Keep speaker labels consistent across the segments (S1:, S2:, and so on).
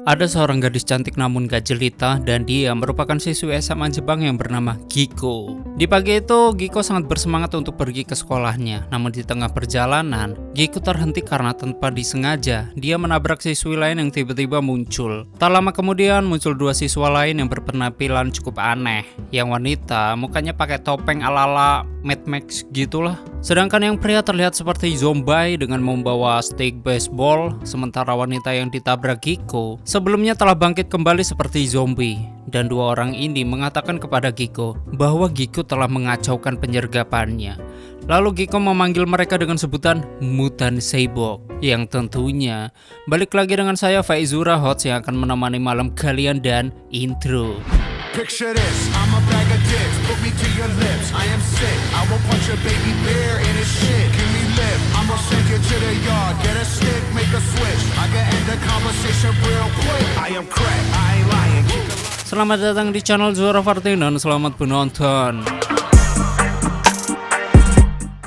S1: Ada seorang gadis cantik namun gak jelita dan dia merupakan siswi SMA Jepang yang bernama Giko. Di pagi itu, Giko sangat bersemangat untuk pergi ke sekolahnya. Namun di tengah perjalanan, Giko terhenti karena tanpa disengaja dia menabrak siswi lain yang tiba-tiba muncul. Tak lama kemudian muncul dua siswa lain yang berpenampilan cukup aneh. Yang wanita mukanya pakai topeng ala-ala Mad Max gitulah. Sedangkan yang pria terlihat seperti zombie dengan membawa stick baseball, sementara wanita yang ditabrak Giko sebelumnya telah bangkit kembali seperti zombie. Dan dua orang ini mengatakan kepada Giko bahwa Giko telah mengacaukan penyergapannya. Lalu Giko memanggil mereka dengan sebutan Mutan Saibok. Yang tentunya balik lagi dengan saya Faizura Hots yang akan menemani malam kalian dan intro.
S2: Picture this, I'm a bag of dicks, put me to your lips, I am sick, I will punch a baby bear in his shit, give me lip, I'ma send you to the yard, get a stick, make a switch, I can end the conversation real quick, I am crack, I ain't lying, keep it lying.
S1: Selamat datang di channel Zuhara Fartin dan selamat menonton.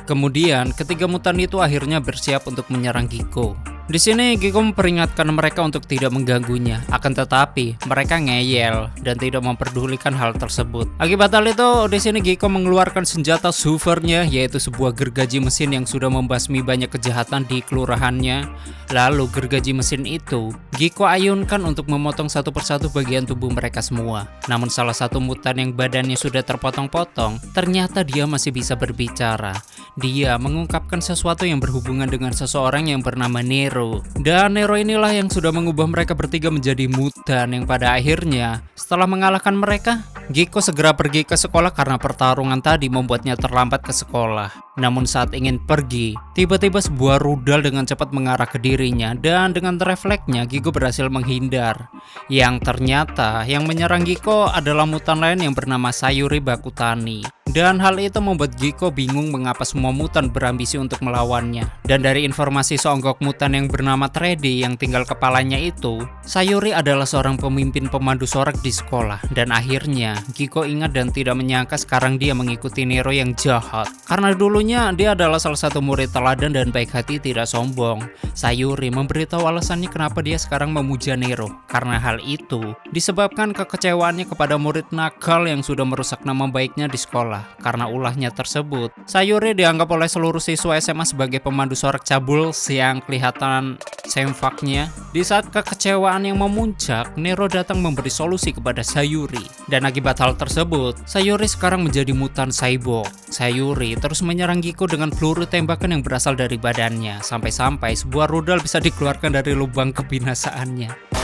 S1: Kemudian ketiga mutan itu akhirnya bersiap untuk menyerang Giko. Di sini Giko memperingatkan mereka untuk tidak mengganggunya, akan tetapi mereka ngeyel dan tidak memperdulikan hal tersebut. Akibat hal itu, di sini Giko mengeluarkan senjata supernya, yaitu sebuah gergaji mesin yang sudah membasmi banyak kejahatan di kelurahannya. Lalu gergaji mesin itu Giko ayunkan untuk memotong satu persatu bagian tubuh mereka semua. Namun salah satu mutan yang badannya sudah terpotong-potong, ternyata dia masih bisa berbicara. Dia mengungkapkan sesuatu yang berhubungan dengan seseorang yang bernama Nero. Dan Nero inilah yang sudah mengubah mereka bertiga menjadi mutan yang pada akhirnya setelah mengalahkan mereka, Giko segera pergi ke sekolah karena pertarungan tadi membuatnya terlambat ke sekolah. Namun saat ingin pergi, tiba-tiba sebuah rudal dengan cepat mengarah ke dirinya dan dengan refleksnya Giko berhasil menghindar. Yang ternyata yang menyerang Giko adalah mutan lain yang bernama Sayuri Bakutani. Dan hal itu membuat Giko bingung mengapa semua mutan berambisi untuk melawannya. Dan dari informasi seonggok mutan yang bernama Tredy yang tinggal kepalanya itu, Sayuri adalah seorang pemimpin pemandu sorak di sekolah. Dan akhirnya Giko ingat dan tidak menyangka sekarang dia mengikuti Nero yang jahat. Karena dulunya dia adalah salah satu murid teladan dan baik hati tidak sombong. Sayuri memberitahu alasannya kenapa dia sekarang memuja Nero. Karena hal itu disebabkan kekecewaannya kepada murid nakal yang sudah merusak nama baiknya di sekolah. Karena ulahnya tersebut, Sayuri dianggap oleh seluruh siswa SMA sebagai pemandu sorak cabul yang kelihatan semfaknya. Di saat kekecewaan yang memuncak, Nero datang memberi solusi kepada Sayuri. Dan akibat hal tersebut, Sayuri sekarang menjadi mutan Saibok. Sayuri terus menyerang Giko dengan peluru tembakan yang berasal dari badannya, sampai-sampai sebuah rudal bisa dikeluarkan dari lubang kebinasaannya.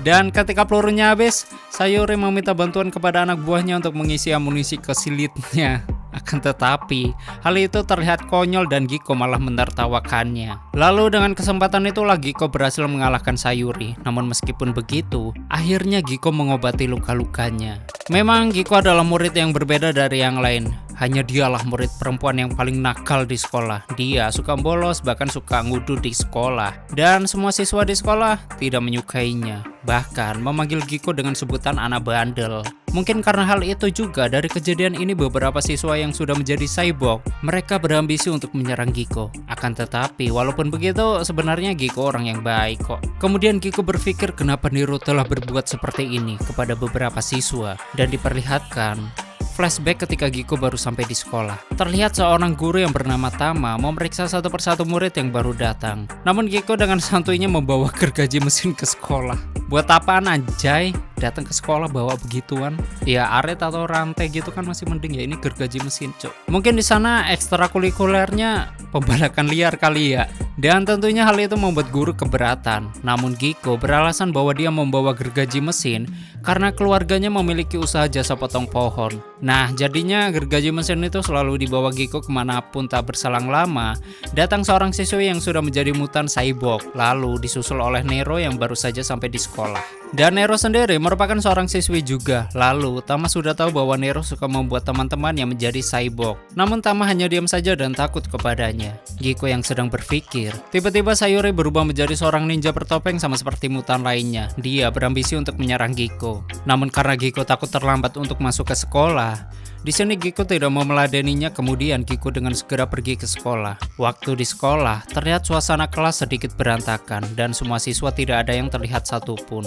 S1: Dan ketika pelurunya habis, Sayuri meminta bantuan kepada anak buahnya untuk mengisi amunisi ke silitnya. Akan tetapi, hal itu terlihat konyol dan Giko malah menertawakannya. Lalu dengan kesempatan itulah Giko berhasil mengalahkan Sayuri. Namun meskipun begitu, akhirnya Giko mengobati luka-lukanya. Memang Giko adalah murid yang berbeda dari yang lain. Hanya dialah murid perempuan yang paling nakal di sekolah. Dia suka bolos, bahkan suka ngudu di sekolah. Dan semua siswa di sekolah tidak menyukainya. Bahkan memanggil Giko dengan sebutan anak bandel. Mungkin karena hal itu juga dari kejadian ini beberapa siswa yang sudah menjadi Saibok, mereka berambisi untuk menyerang Giko. Akan tetapi walaupun begitu sebenarnya Giko orang yang baik kok. Kemudian Giko berpikir kenapa Nero telah berbuat seperti ini kepada beberapa siswa. Dan diperlihatkan flashback ketika Giko baru sampai di sekolah. Terlihat seorang guru yang bernama Tama memeriksa satu persatu murid yang baru datang. Namun Giko dengan santuinya membawa gergaji mesin ke sekolah. Buat apaan anjay? Datang ke sekolah bawa begituan? Ya aret atau rantai gitu kan masih mending, ya ini gergaji mesin cok. Mungkin di sana ekstrakurikulernya pembalakan liar kali ya. Dan tentunya hal itu membuat guru keberatan. Namun Giko beralasan bahwa dia membawa gergaji mesin karena keluarganya memiliki usaha jasa potong pohon. Nah jadinya gergaji mesin itu selalu dibawa Giko kemanapun. Tak berselang lama, datang seorang siswi yang sudah menjadi mutan Saibok. Lalu disusul oleh Nero yang baru saja sampai di sekolah. Dan Nero sendiri merupakan seorang siswi juga. Lalu Tama sudah tahu bahwa Nero suka membuat teman-teman yang menjadi Saibok. Namun Tama hanya diam saja dan takut kepadanya. Giko yang sedang berpikir, tiba-tiba Sayuri berubah menjadi seorang ninja bertopeng sama seperti mutan lainnya. Dia berambisi untuk menyerang Giko. Namun karena Giko takut terlambat untuk masuk ke sekolah, Di sini Giko tidak mau meladeninya, kemudian Giko dengan segera pergi ke sekolah. Waktu di sekolah, terlihat suasana kelas sedikit berantakan dan semua siswa tidak ada yang terlihat satupun.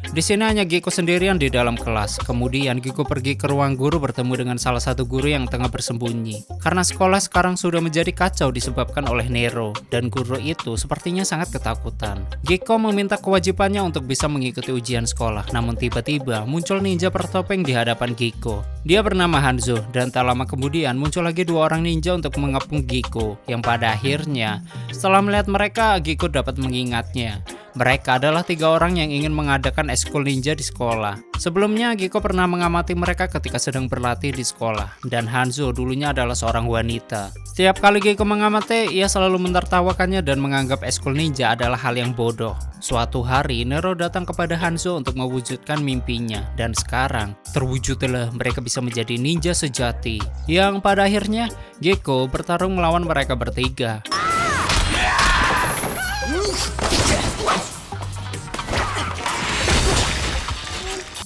S1: Di sini hanya Giko sendirian di dalam kelas. Kemudian Giko pergi ke ruang guru bertemu dengan salah satu guru yang tengah bersembunyi. Karena sekolah sekarang sudah menjadi kacau disebabkan oleh Nero, dan guru itu sepertinya sangat ketakutan. Giko meminta kewajibannya untuk bisa mengikuti ujian sekolah. Namun tiba-tiba muncul ninja bertopeng di hadapan Giko. Dia bernama Hanzo, dan tak lama kemudian muncul lagi dua orang ninja untuk mengepung Giko. Yang pada akhirnya, setelah melihat mereka, Giko dapat mengingatnya. Mereka adalah 3 orang yang ingin mengadakan ekskul ninja di sekolah. Sebelumnya, Giko pernah mengamati mereka ketika sedang berlatih di sekolah. Dan Hanzo dulunya adalah seorang wanita. Setiap kali Giko mengamati, ia selalu menertawakannya dan menganggap ekskul ninja adalah hal yang bodoh. Suatu hari, Nero datang kepada Hanzo untuk mewujudkan mimpinya. Dan sekarang, terwujudlah mereka bisa menjadi ninja sejati. Yang pada akhirnya, Giko bertarung melawan mereka bertiga.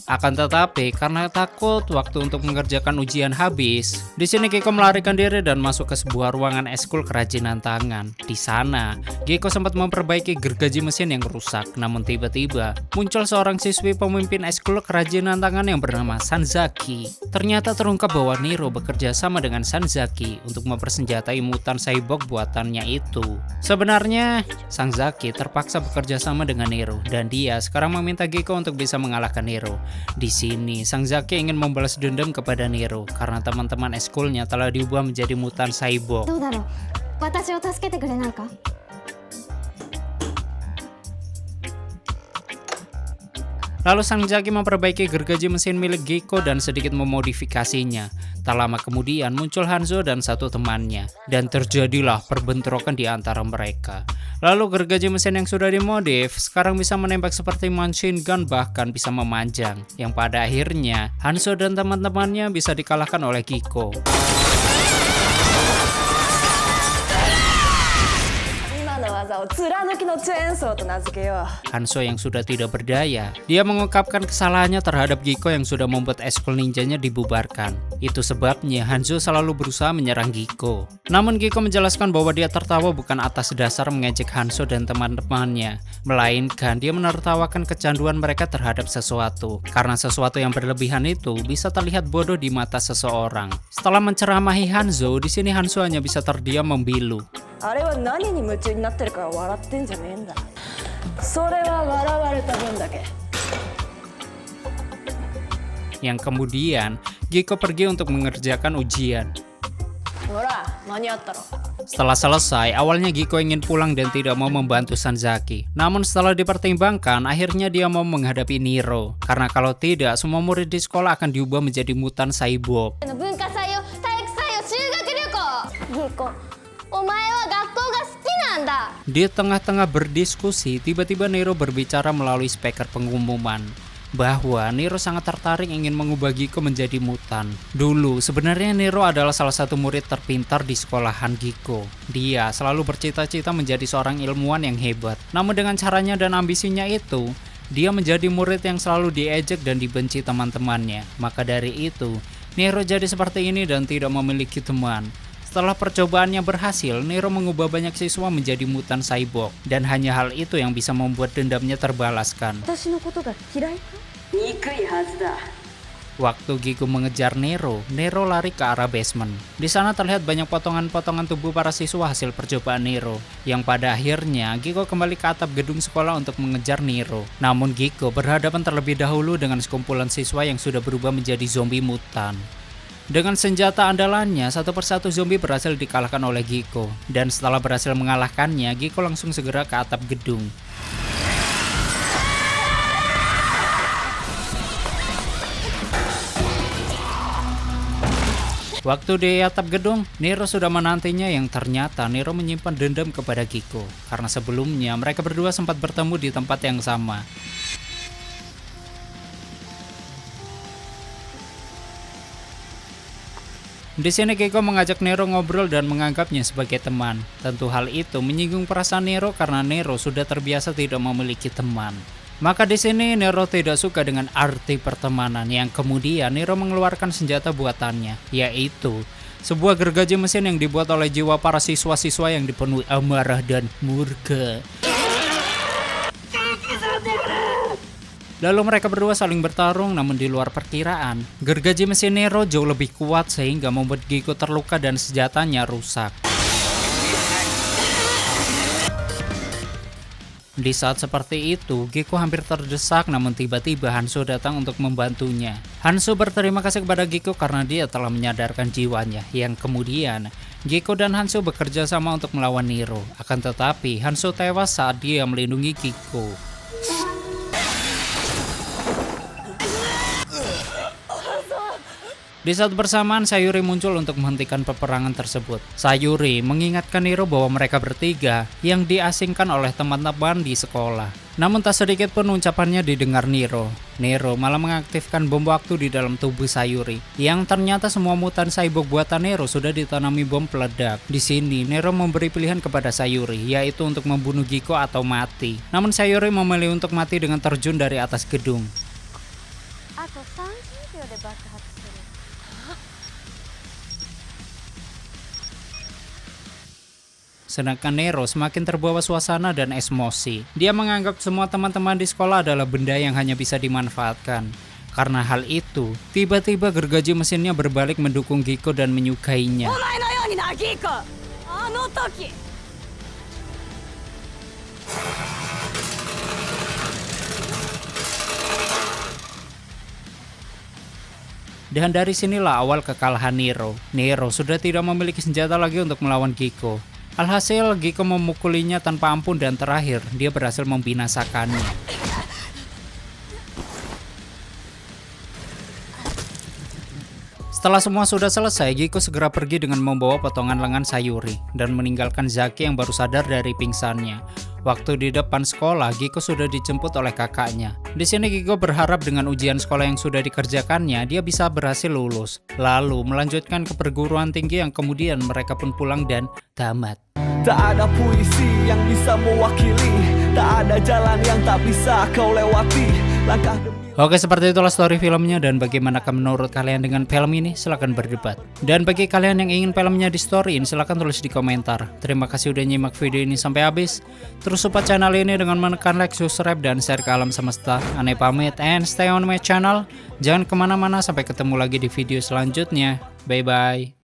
S1: Akan tetapi, karena takut waktu untuk mengerjakan ujian habis, di sini Giko melarikan diri dan masuk ke sebuah ruangan ekskul kerajinan tangan. Di sana, Giko sempat memperbaiki gergaji mesin yang rusak. Namun tiba-tiba, muncul seorang siswi pemimpin ekskul kerajinan tangan yang bernama Sanzaki. Ternyata terungkap bahwa Nero bekerja sama dengan Sanzaki untuk mempersenjatai mutan cyborg buatannya itu. Sebenarnya, Sanzaki terpaksa bekerja sama dengan Nero, dan dia sekarang meminta Giko untuk bisa mengalahkan Nero. Di sini, Sanzaki ingin membalas dendam kepada Nero karena teman-teman ekskulnya telah diubah menjadi mutan cyborg. Lalu Sanzaki memperbaiki gergaji mesin milik Giko dan sedikit memodifikasinya. Tak lama kemudian muncul Hanzo dan satu temannya, dan terjadilah perbentrokan di antara mereka. Lalu gergaji mesin yang sudah dimodif sekarang bisa menembak seperti machine gun, bahkan bisa memanjang. Yang pada akhirnya Hanzo dan teman-temannya bisa dikalahkan oleh Giko. Hanzo yang sudah tidak berdaya, dia mengungkapkan kesalahannya terhadap Giko yang sudah membuat ekskul ninjanya dibubarkan. Itu sebabnya Hanzo selalu berusaha menyerang Giko. Namun Giko menjelaskan bahwa dia tertawa bukan atas dasar mengejek Hanzo dan teman-temannya, melainkan dia menertawakan kecanduan mereka terhadap sesuatu. Karena sesuatu yang berlebihan itu bisa terlihat bodoh di mata seseorang. Setelah menceramahi Hanzo, di sini Hanzo hanya bisa terdiam membilu. Yang kemudian Giko pergi untuk mengerjakan ujian. Setelah selesai, awalnya Giko ingin pulang dan tidak mau membantu Sanzaki. Namun setelah dipertimbangkan, akhirnya dia mau menghadapi Nero. Karena kalau tidak, semua murid di sekolah akan diubah menjadi mutan cyborg. Di tengah-tengah berdiskusi, tiba-tiba Nero berbicara melalui speaker pengumuman bahwa Nero sangat tertarik ingin mengubah Giko menjadi mutan. Dulu, sebenarnya Nero adalah salah satu murid terpintar di sekolahan Giko. Dia selalu bercita-cita menjadi seorang ilmuwan yang hebat. Namun dengan caranya dan ambisinya itu, dia menjadi murid yang selalu diejek dan dibenci teman-temannya. Maka dari itu, Nero jadi seperti ini dan tidak memiliki teman. Setelah percobaannya berhasil, Nero mengubah banyak siswa menjadi mutan cyborg, dan hanya hal itu yang bisa membuat dendamnya terbalaskan. Waktu Giko mengejar Nero lari ke arah basement. Di sana terlihat banyak potongan-potongan tubuh para siswa hasil percobaan Nero, yang pada akhirnya Giko kembali ke atap gedung sekolah untuk mengejar Nero. Namun Giko berhadapan terlebih dahulu dengan sekumpulan siswa yang sudah berubah menjadi zombie mutan. Dengan senjata andalannya, satu persatu zombie berhasil dikalahkan oleh Giko. Dan setelah berhasil mengalahkannya, Giko langsung segera ke atap gedung. Waktu di atap gedung, Nero sudah menantinya yang ternyata Nero menyimpan dendam kepada Giko. Karena sebelumnya mereka berdua sempat bertemu di tempat yang sama. Di sini Giko mengajak Nero ngobrol dan menganggapnya sebagai teman. Tentu hal itu menyinggung perasaan Nero karena Nero sudah terbiasa tidak memiliki teman. Maka di sini Nero tidak suka dengan arti pertemanan, yang kemudian Nero mengeluarkan senjata buatannya, yaitu sebuah gergaji mesin yang dibuat oleh jiwa para siswa-siswa yang dipenuhi amarah dan murka. Lalu mereka berdua saling bertarung, namun di luar perkiraan, gergaji mesin Nero jauh lebih kuat sehingga membuat Gekko terluka dan senjatanya rusak. Di saat seperti itu, Gekko hampir terdesak, namun tiba-tiba Hanzo datang untuk membantunya. Hanzo berterima kasih kepada Gekko karena dia telah menyadarkan jiwanya, yang kemudian Gekko dan Hanzo bekerja sama untuk melawan Nero. Akan tetapi, Hanzo tewas saat dia melindungi Gekko. Di saat bersamaan, Sayuri muncul untuk menghentikan peperangan tersebut. Sayuri mengingatkan Nero bahwa mereka bertiga yang diasingkan oleh teman-teman di sekolah. Namun tak sedikit pun ucapannya didengar Nero. Nero malah mengaktifkan bom waktu di dalam tubuh Sayuri, yang ternyata semua mutan cyborg buatan Nero sudah ditanami bom peledak. Di sini, Nero memberi pilihan kepada Sayuri, yaitu untuk membunuh Gekko atau mati. Namun Sayuri memilih untuk mati dengan terjun dari atas gedung. Sedangkan Nero semakin terbawa suasana dan emosi. Dia menganggap semua teman-teman di sekolah adalah benda yang hanya bisa dimanfaatkan. Karena hal itu, tiba-tiba gergaji mesinnya berbalik mendukung Gekko dan menyukainya. Dan dari sinilah awal kekalahan Nero. Nero sudah tidak memiliki senjata lagi untuk melawan Gekko. Alhasil, Gekko memukulinya tanpa ampun dan terakhir, dia berhasil membinasakannya. Setelah semua sudah selesai, Gekko segera pergi dengan membawa potongan lengan Sayuri dan meninggalkan Zaki yang baru sadar dari pingsannya. Waktu di depan sekolah, Gekko sudah dijemput oleh kakaknya. Di sini Gekko berharap dengan ujian sekolah yang sudah dikerjakannya, dia bisa berhasil lulus. Lalu melanjutkan ke perguruan tinggi yang kemudian mereka pun pulang dan tamat.
S3: Tak ada puisi yang bisa mewakili, tak ada jalan yang tak bisa kau lewati. Langkah demi
S1: Oke, seperti itulah story filmnya, dan bagaimanakah menurut kalian dengan film ini? Silahkan berdebat. Dan bagi kalian yang ingin filmnya di storyin, silahkan tulis di komentar. Terima kasih udah nyimak video ini sampai habis. Terus support channel ini dengan menekan like, subscribe, dan share ke alam semesta. Ane pamit and stay on my channel. Jangan kemana-mana, sampai ketemu lagi di video selanjutnya. Bye-bye.